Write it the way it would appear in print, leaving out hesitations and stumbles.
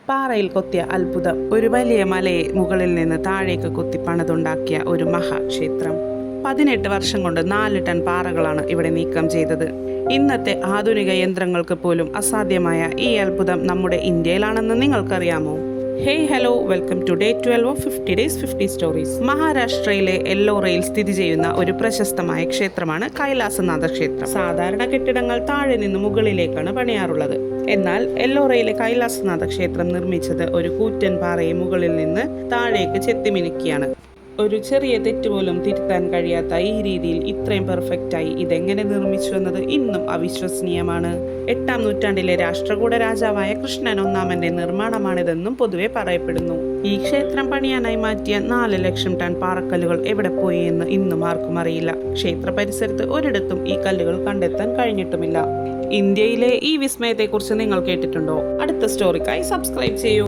പാറയിൽ കൊത്തിയ അത്ഭുതം. ഒരു വലിയ മലയെ മുകളിൽ നിന്ന് താഴേക്ക് കൊത്തി പണിതുണ്ടാക്കിയ ഒരു മഹാക്ഷേത്രം. 18 വർഷം കൊണ്ട് 4 ടൺ പാറകളാണ് ഇവിടെ നീക്കം ചെയ്തത്. ഇന്നത്തെ ആധുനിക യന്ത്രങ്ങൾക്ക് പോലും അസാധ്യമായ ഈ അത്ഭുതം നമ്മുടെ ഇന്ത്യയിലാണെന്ന് നിങ്ങൾക്കറിയാമോ? Hey hello, welcome to day 12 of 50 Days 50 Stories. മഹാരാഷ്ട്രയിലെ എല്ലോറയിൽ സ്ഥിതി ചെയ്യുന്ന ഒരു പ്രശസ്തമായ ക്ഷേത്രമാണ് കൈലാസനാഥ ക്ഷേത്രം. സാധാരണ കെട്ടിടങ്ങൾ താഴെ നിന്ന് മുകളിലേക്കാണ് പണിയാറുള്ളത്. എന്നാൽ എല്ലോറയിലെ കൈലാസനാഥ ക്ഷേത്രം നിർമ്മിച്ചത് ഒരു കൂറ്റൻ പാറയെ മുകളിൽ നിന്ന് താഴേക്ക് ചെത്തിമിനുക്കിയാണ്. ഒരു ചെറിയ തെറ്റുപോലും തിരുത്താൻ കഴിയാത്ത ഈ രീതിയിൽ ഇത്രയും പെർഫെക്റ്റായി ഇതെങ്ങനെ നിർമ്മിച്ചു എന്നത് ഇന്നും അവിശ്വസനീയമാണ്. 8-ാം നൂറ്റാണ്ടിലെ രാഷ്ട്രകൂട രാജാവായ കൃഷ്ണൻ ഒന്നാമന്റെ നിർമ്മാണമാണിതെന്നും പൊതുവെ പറയപ്പെടുന്നു. ഈ ക്ഷേത്രം പണിയാനായി മാറ്റിയ 4 ലക്ഷം ടൺ പാറക്കല്ലുകൾ എവിടെ പോയി എന്ന് ഇന്നും ആർക്കും അറിയില്ല. ക്ഷേത്ര പരിസരത്ത് ഒരിടത്തും ഈ കല്ലുകൾ കണ്ടെത്താൻ കഴിഞ്ഞിട്ടുമില്ല. ഇന്ത്യയിലെ ഈ വിസ്മയത്തെക്കുറിച്ച് നിങ്ങൾ കേട്ടിട്ടുണ്ടോ? അടുത്ത സ്റ്റോറിക്കായി സബ്സ്ക്രൈബ് ചെയ്യൂ.